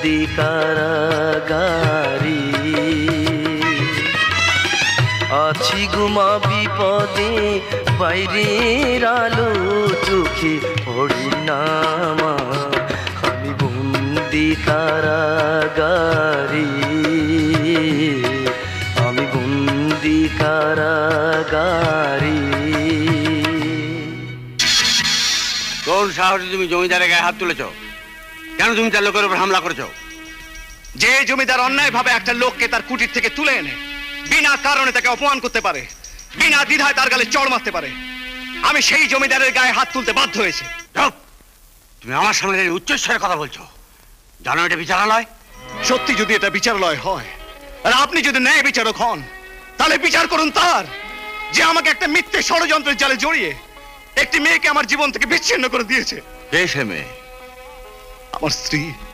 বন্দি কারাগারি। আছি গুমা বিপদে বাইরের আলো চোখে পড়ি না মা, আমি বন্দি কারাগারি, আমি বন্দি কারাগারি। কোন সাহসে তুমি জমিদারের গায়ে হাত তুলেছ? কেন তুমি তার লোকের উপর হামলা করেছ? যে জমিদার অন্যায় ভাবে একটা লোককে তার কুটির থেকে তুলে এনে বিনা কারণে তাকে অপমান করতে পারে, বিনা দ্বিধায় তার গালে চড় মারতে পারে, আমি সেই জমিদারের গায়ে হাত তুলতে বাধ্য হয়েছি। তুমি আমার সামনে উচ্চস্বরে কথা বলছো, জানো এটা বিচারালয়? সত্যি যদি এটা বিচারালয় হয় আর আপনি যদি ন্যায় বিচারক হন, তাহলে বিচার করুন তার, যে আমাকে একটা মিথ্যে ষড়যন্ত্রের জালে জড়িয়ে একটি মেয়েকে আমার জীবন থেকে বিচ্ছিন্ন করে দিয়েছে। কে সে মেয়ে? আমার স্ত্রী।